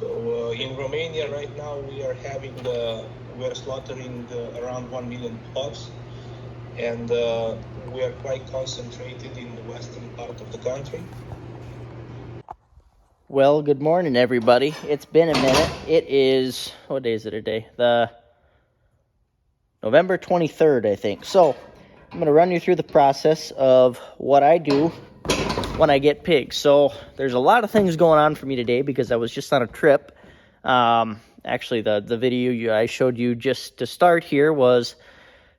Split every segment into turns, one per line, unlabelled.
So in Romania right now we're slaughtering around 1 million hogs, and we are quite concentrated in the western part of the country.
Well, good morning, everybody. It's been a minute. It is, what day is it today? The November 23rd, I think. So I'm going to run you through the process of what I do when I get pigs. So there's a lot of things going on for me today because I was just on a trip. Actually, the video I showed you just to start here was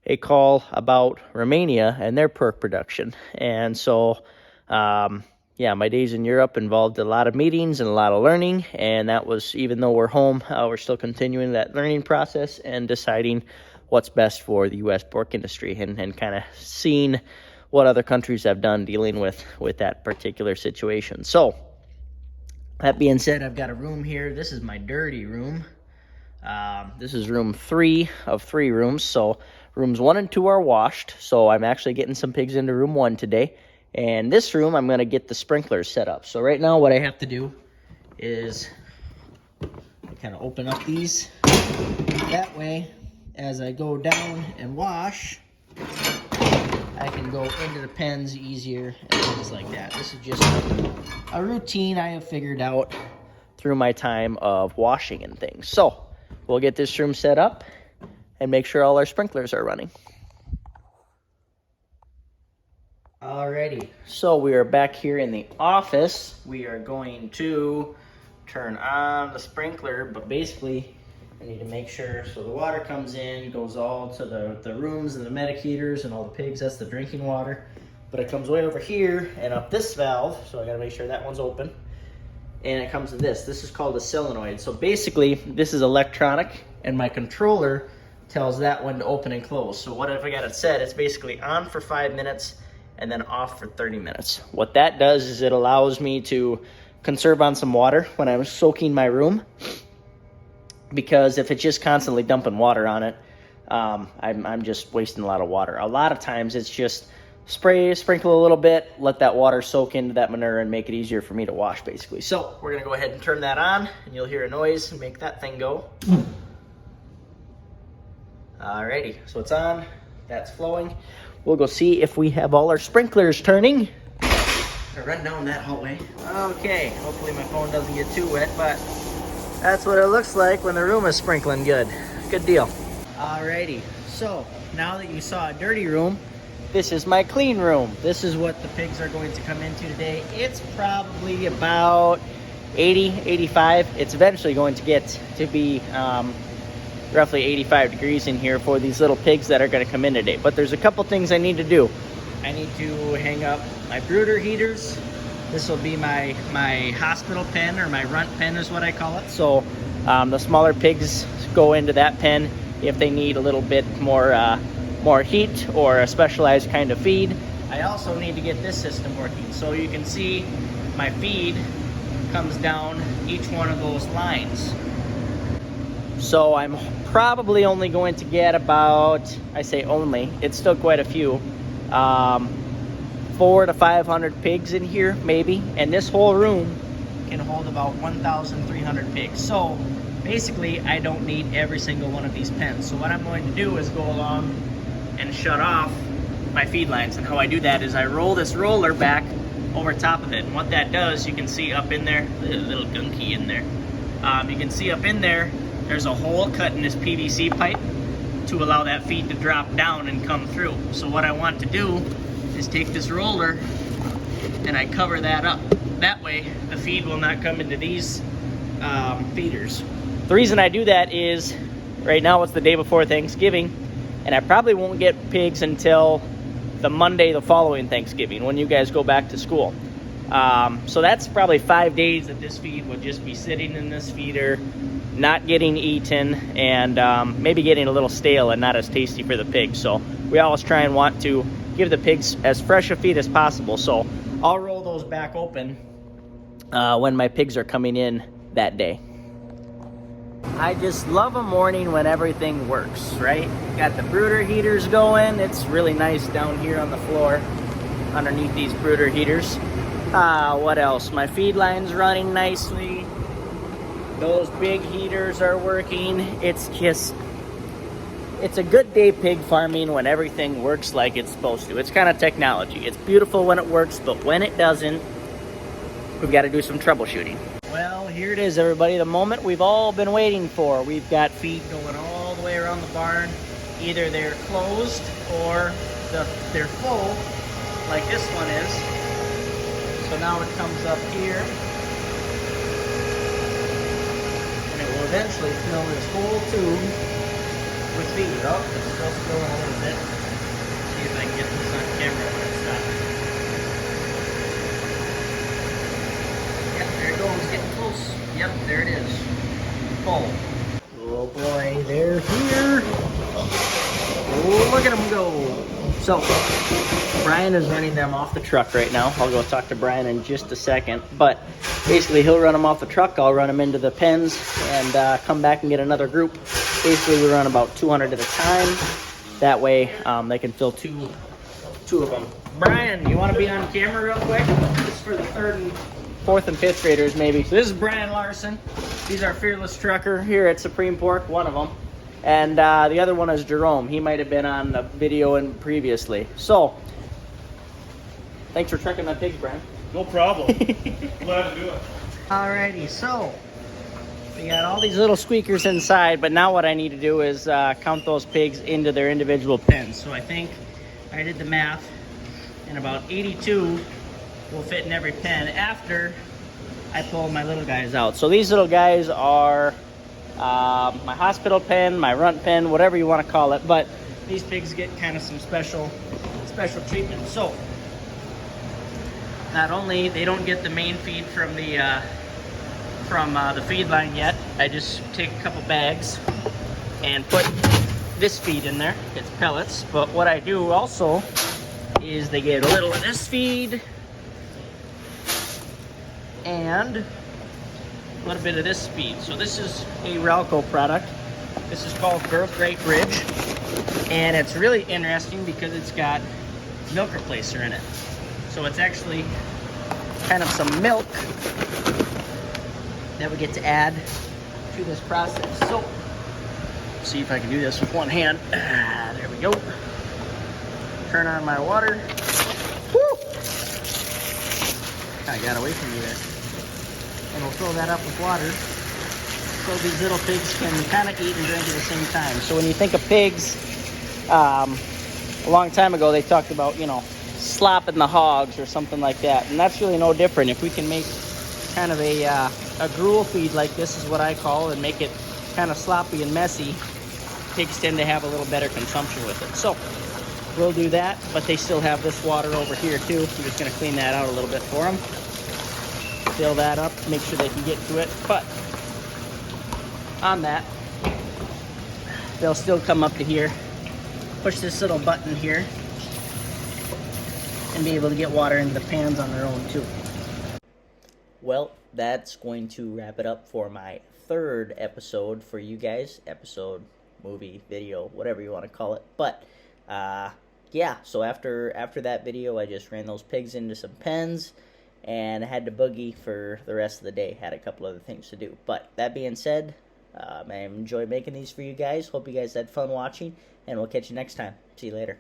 a call about Romania and their pork production. And so, yeah, my days in Europe involved a lot of meetings and a lot of learning. And that was, even though we're home, we're still continuing that learning process and deciding what's best for the U.S. pork industry and kind of seeing what other countries have done dealing with that particular situation. So, that being said, I've got a room here. This is my dirty room. This is room 3 of 3 rooms. So rooms 1 and 2 are washed. So I'm actually getting some pigs into room 1 today. And this room, I'm going to get the sprinklers set up. So right now what I have to do is kind of open up these. That way, as I go down and wash, I can go into the pens easier and things like that. This is just a routine I have figured out through my time of washing and things. So we'll get this room set up and make sure all our sprinklers are running. Alrighty, so we are back here in the office. We are going to turn on the sprinkler, but basically I need to make sure, so the water comes in, goes all to the rooms and the medic heaters and all the pigs, that's the drinking water. But it comes way over here and up this valve, so I gotta make sure that one's open. And it comes to this. This is called a solenoid. So basically, this is electronic, and my controller tells that one to open and close. So what if I got it set? It's basically on for 5 minutes and then off for 30 minutes. What that does is it allows me to conserve on some water when I'm soaking my room, because if it's just constantly dumping water on it, I'm just wasting a lot of water. A lot of times it's just sprinkle a little bit, let that water soak into that manure and make it easier for me to wash, basically. So we're gonna go ahead and turn that on, and you'll hear a noise and make that thing go. Alrighty, so it's on, that's flowing. We'll go see if we have all our sprinklers turning. I'll run down that hallway. Okay, hopefully my phone doesn't get too wet, but that's what it looks like when the room is sprinkling good. Good deal. Alrighty, so now that you saw a dirty room, this is my clean room. This is what the pigs are going to come into today. It's probably about 80, 85. It's eventually going to get to be roughly 85 degrees in here for these little pigs that are going to come in today. But there's a couple things I need to do. I need to hang up my brooder heaters. This will be my hospital pen, or my runt pen is what I call it. So the smaller pigs go into that pen if they need a little bit more heat or a specialized kind of feed. I also need to get this system working. So you can see my feed comes down each one of those lines. So I'm probably only going to get about, I say only, it's still quite a few, 400 to 500 pigs in here, maybe. And this whole room can hold about 1,300 pigs. So basically, I don't need every single one of these pens. So what I'm going to do is go along and shut off my feed lines. And how I do that is I roll this roller back over top of it. And what that does, you can see up in there, a little gunky in there. You can see up in there, there's a hole cut in this PVC pipe to allow that feed to drop down and come through. So what I want to do is take this roller and I cover that up. That way, the feed will not come into these feeders. The reason I do that is, right now it's the day before Thanksgiving, and I probably won't get pigs until the Monday the following Thanksgiving, when you guys go back to school. So that's probably 5 days that this feed would just be sitting in this feeder, not getting eaten, and maybe getting a little stale and not as tasty for the pigs. So we always try and want to give the pigs as fresh a feed as possible. So I'll roll those back open when my pigs are coming in that day. I just love a morning when everything works, right? Got the brooder heaters going. It's really nice down here on the floor underneath these brooder heaters. What else? My feed line's running nicely. Those big heaters are working. It's a good day pig farming when everything works like it's supposed to. It's kind of technology. It's beautiful when it works, but when it doesn't, we've got to do some troubleshooting. Well, here it is, everybody. The moment we've all been waiting for. We've got feed going all the way around the barn. Either they're closed or they're full, like this one is. So now it comes up here. Will eventually fill this whole tube with feed. Oh, it's still spilling a little bit. See if I can get this on camera when it stops. Yep, there it goes, getting close. Yep, there it is. Full. Oh boy, they're here. Oh, look at them go. So, Brian is running them off the truck right now. I'll go talk to Brian in just a second. But basically, he'll run them off the truck. I'll run them into the pens and come back and get another group. Basically, we run about 200 at a time. That way, they can fill two of them. Brian, you want to be on camera real quick? This is for the 3rd and 4th and 5th graders, maybe. So this is Brian Larson. He's our fearless trucker here at Supreme Pork, one of them. And the other one is Jerome. He might have been on the video previously. So, thanks for trucking my pigs, Brian.
No problem. Glad to do it.
Alrighty, so we got all these little squeakers inside, but now what I need to do is count those pigs into their individual pens. So I think I did the math, and about 82 will fit in every pen after I pull my little guys out. So these little guys are my hospital pen, my runt pen, whatever you want to call it, but these pigs get kind of some special treatment. So not only they don't get the main feed from the feed line yet, I just take a couple bags and put this feed in there. It's pellets, but what I do also is they get a little of this feed and a little bit of this feed. So this is a Ralco product. This is called Growth Rate Bridge, and it's really interesting because it's got milk replacer in it. So it's actually kind of some milk that we get to add to this process. So, see if I can do this with one hand. There we go. Turn on my water. Woo! I got away from you there. And we'll fill that up with water so these little pigs can kind of eat and drink at the same time. So when you think of pigs, a long time ago they talked about, slopping the hogs or something like that, and that's really no different. If we can make kind of a gruel feed like this is what I call, and make it kind of sloppy and messy, pigs tend to have a little better consumption with it. So we'll do that, but they still have this water over here too. I'm just going to clean that out a little bit for them, fill that up, make sure they can get to it. But on that, they'll still come up to here, push this little button here, and be able to get water into the pans on their own too. Well, that's going to wrap it up for my 3rd episode for you guys. Episode, movie, video, whatever you want to call it. But yeah, so after that video, I just ran those pigs into some pens and I had to boogie for the rest of the day. Had a couple other things to do. But that being said, I enjoyed making these for you guys. Hope you guys had fun watching, and we'll catch you next time. See you later.